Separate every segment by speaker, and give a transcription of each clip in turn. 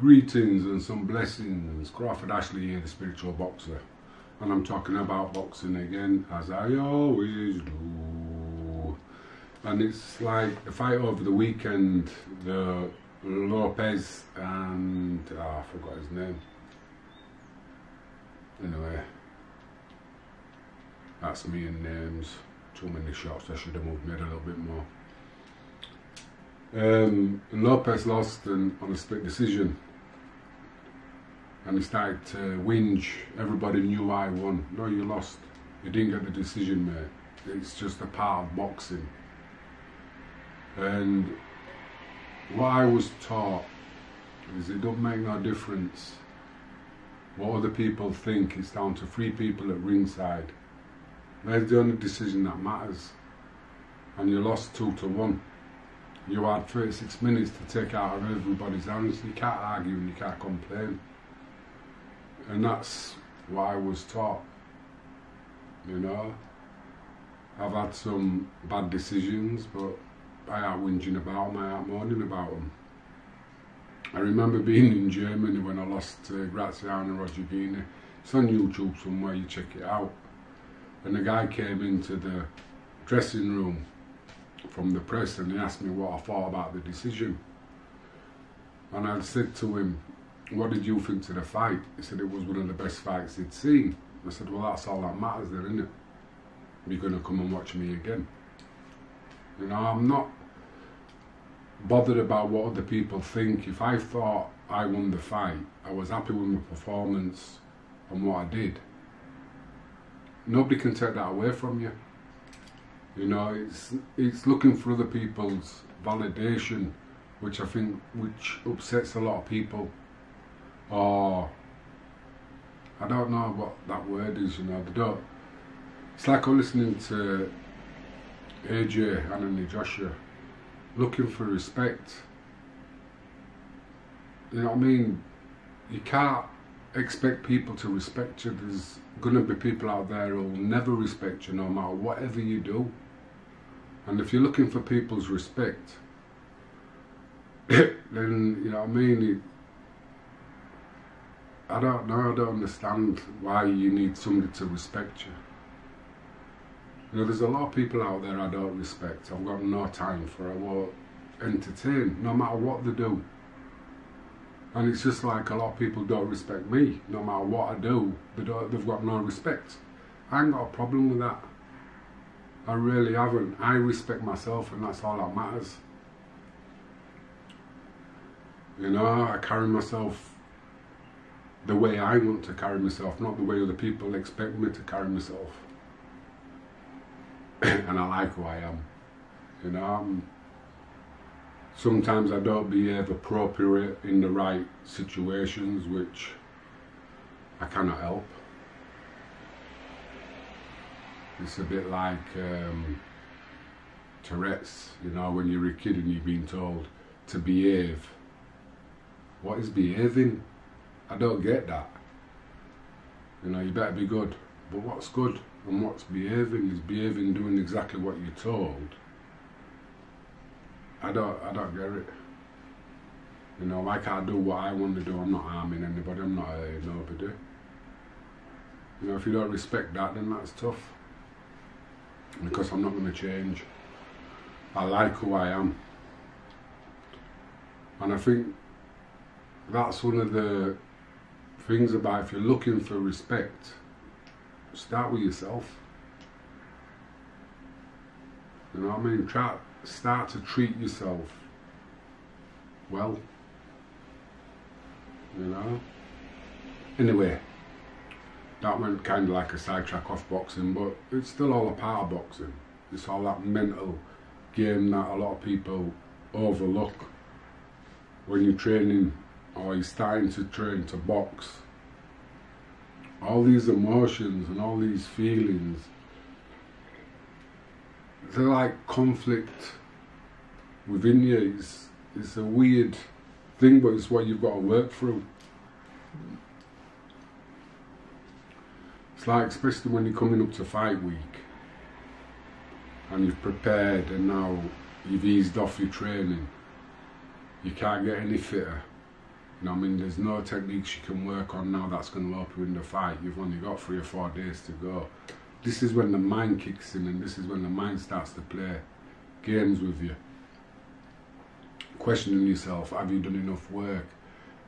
Speaker 1: Greetings and some blessings. Crawford Ashley here, the spiritual boxer. And I'm talking about boxing again, as I always do. And it's like the fight over the weekend, the Lopez and, I forgot his name. Anyway, that's me and names. Too many shots, I should have moved made a little bit more. Lopez lost on a split decision, and he started to whinge. Everybody knew I won. No, you lost. You didn't get the decision, mate. It's just a part of boxing. And what I was taught is it don't make no difference what other people think. It's down to 3 people at ringside. That's the only decision that matters. And you lost 2-1. You had 36 minutes to take out of everybody's hands. You can't argue and you can't complain. And that's what I was taught. You know, I've had some bad decisions, but I ain't whinging about them, I ain't moaning about them. I remember being in Germany when I lost to Graziano Rodriguez. It's on YouTube somewhere, you check it out. And the guy came into the dressing room from the press and he asked me what I thought about the decision. And I said to him, what did you think to the fight? He said it was one of the best fights he'd seen. I said, well, that's all that matters there, isn't it? You're going to come and watch me again. You know, I'm not bothered about what other people think. If I thought I won the fight, I was happy with my performance and what I did. Nobody can take that away from you. You know, it's looking for other people's validation, which I think upsets a lot of people. Or I don't know what that word is. You know, they don't. It's like I'm listening to AJ, Anthony Joshua, looking for respect. You know what I mean? You can't expect people to respect you. There's going to be people out there who will never respect you no matter whatever you do. And if you're looking for people's respect, then, you know what I mean, I don't know, I don't understand why you need somebody to respect you. You know, there's a lot of people out there I don't respect. I've got no time for it. I won't entertain, no matter what they do. And it's just like a lot of people don't respect me. No matter what I do, they've got no respect. I ain't got a problem with that. I really haven't. I respect myself and that's all that matters. You know, I carry myself the way I want to carry myself, not the way other people expect me to carry myself. And I like who I am. You know, sometimes I don't behave appropriate in the right situations, which I cannot help. It's a bit like Tourette's, you know, when you're a kid and you've been told to behave. What is behaving? I don't get that. You know, you better be good. But what's good and what's behaving? Is behaving doing exactly what you're told? I don't get it. You know, I can't do what I want to do. I'm not harming anybody. I'm not hurting nobody. You know, if you don't respect that, then that's tough. Because I'm not going to change. I like who I am. And I think that's one of the things about if you're looking for respect, start with yourself. You know what I mean? Start to treat yourself well. You know? Anyway, that went kind of like a sidetrack off boxing, but it's still all a part of boxing. It's all that mental game that a lot of people overlook when you're training or you're starting to train to box. All these emotions and all these feelings, they're like conflict within you. It's a weird thing, but it's what you've got to work through. It's like, especially when you're coming up to fight week and you've prepared and now you've eased off your training, you can't get any fitter. You know what I mean? There's no techniques you can work on now that's going to help you in the fight. You've only got 3 or 4 days to go. This is when the mind kicks in, and this is when the mind starts to play games with you. Questioning yourself, have you done enough work?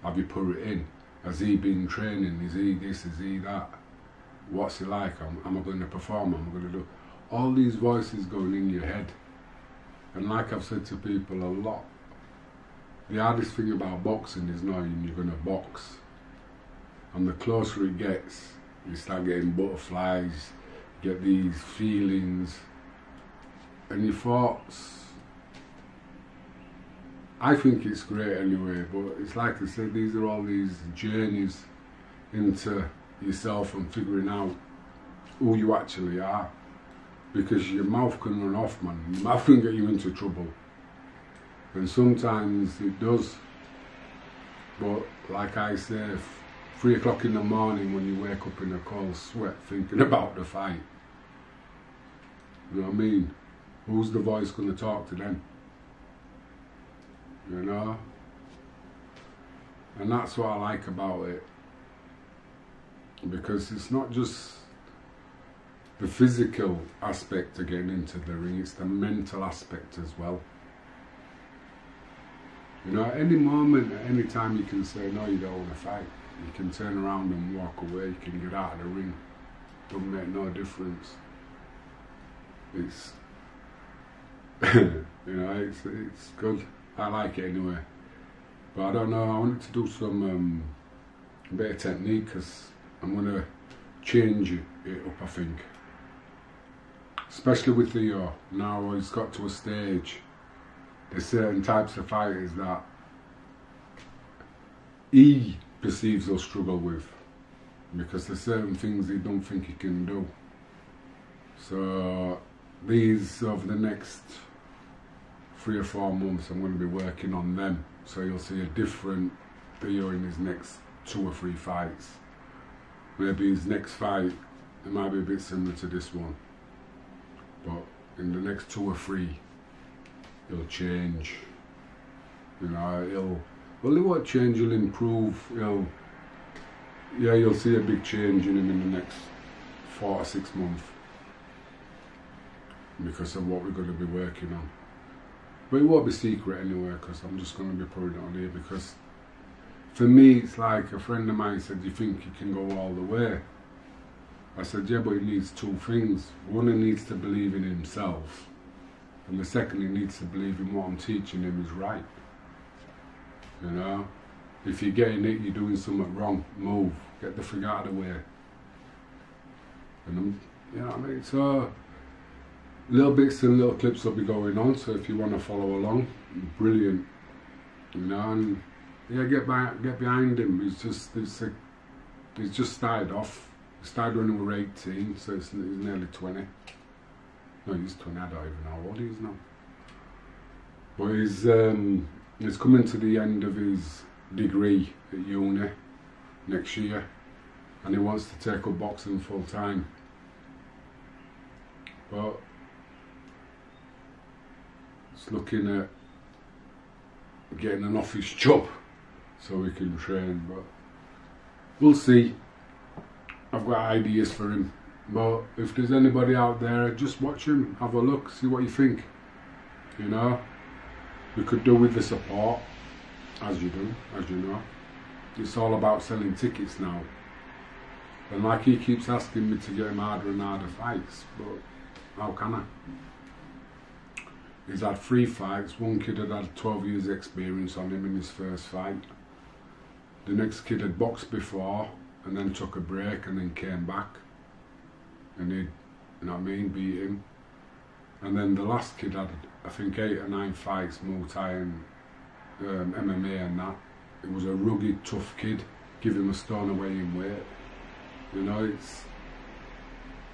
Speaker 1: Have you put it in? Has he been training? Is he this? Is he that? What's he like? Am I going to perform? Am I going to do? All these voices going in your head. And like I've said to people a lot, the hardest thing about boxing is knowing you're going to box. And the closer it gets, you start getting butterflies, get these feelings, and your thoughts. I think it's great anyway, but it's like I said, these are all these journeys into yourself and figuring out who you actually are. Because your mouth can run off, man. Your mouth can get you into trouble. And sometimes it does. But like I say, 3 o'clock in the morning when you wake up in a cold sweat thinking about the fight. You know what I mean? Who's the voice going to talk to them? You know? And that's what I like about it. Because it's not just the physical aspect of getting into the ring, it's the mental aspect as well. You know, at any moment, at any time, you can say, no, you don't want to fight. You can turn around and walk away, you can get out of the ring. Don't make no difference. It's, you know, it's good. I like it anyway. But I don't know, I wanted to do some bit of technique, because I'm going to change it up, I think. Especially with Theo. Now he's got to a stage. There's certain types of fighters that he perceives he'll struggle with, because there's certain things he don't think he can do. So these, over the next 3 or 4 months, I'm going to be working on them. So you'll see a different Theo in his next 2 or 3 fights. Maybe his next fight, it might be a bit similar to this one. But in the next 2 or 3, he'll change. You know, well, he won't change, he'll improve. You'll see a big change in him in the next 4 or 6 months. Because of what we're going to be working on. But it won't be secret anyway, because I'm just going to be putting it on here, because for me, it's like a friend of mine said, do you think he can go all the way? I said, yeah, but he needs 2 things. One, he needs to believe in himself. And the second, he needs to believe in what I'm teaching him is right. You know? If you're getting it, you're doing something wrong, move. Get the frig out of the way. And you know what I mean? So, little bits and little clips will be going on, so if you want to follow along, brilliant. You know, and yeah, get behind him. He's just started off. He started when we were 18, so he's nearly 20. No, he's 20, I don't even know how old he is now. But he's coming to the end of his degree at uni next year, and he wants to take up boxing full time. But it's looking at getting an office job so we can train, but we'll see. I've got ideas for him, but if there's anybody out there, just watch him, have a look, see what you think. You know, we could do with the support, as you know. It's all about selling tickets now, and like he keeps asking me to get him harder and harder fights, but how can I? He's had 3 fights. One kid had 12 years experience on him in his first fight. The next kid had boxed before and then took a break and then came back. And he'd, you know what I mean, beat him. And then the last kid had, I think, 8 or 9 fights, Muay Thai and MMA and that. It was a rugged, tough kid. Give him a stone away in weight. You know, it's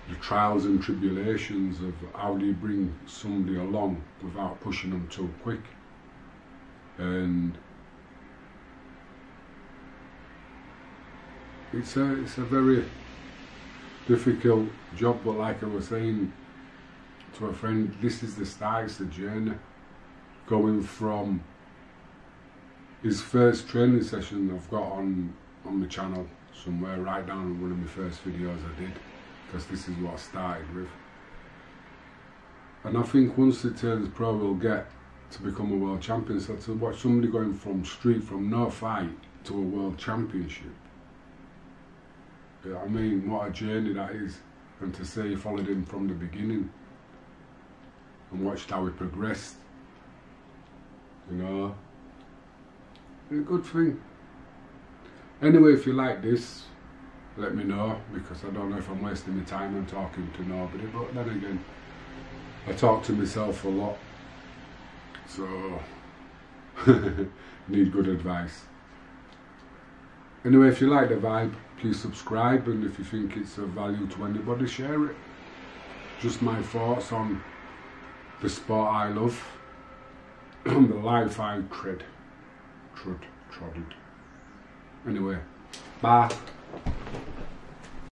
Speaker 1: the trials and tribulations of how do you bring somebody along without pushing them too quick. And it's a very difficult job, but like I was saying to a friend, this is the start, it's the journey. Going from his first training session I've got on my channel somewhere, right down one of my first videos I did, because this is what I started with. And I think once he turns pro, we'll get to become a world champion. So to watch somebody going from no fight to a world championship, I mean, what a journey that is. And to say he followed him from the beginning and watched how he progressed, you know, it's a good thing. Anyway, if you like this, let me know, because I don't know if I'm wasting my time and talking to nobody, but then again, I talk to myself a lot, so need good advice. Anyway, if you like the vibe, please subscribe, and if you think it's of value to anybody, share it. Just my thoughts on the sport I love, and the life I tread. Anyway, bye.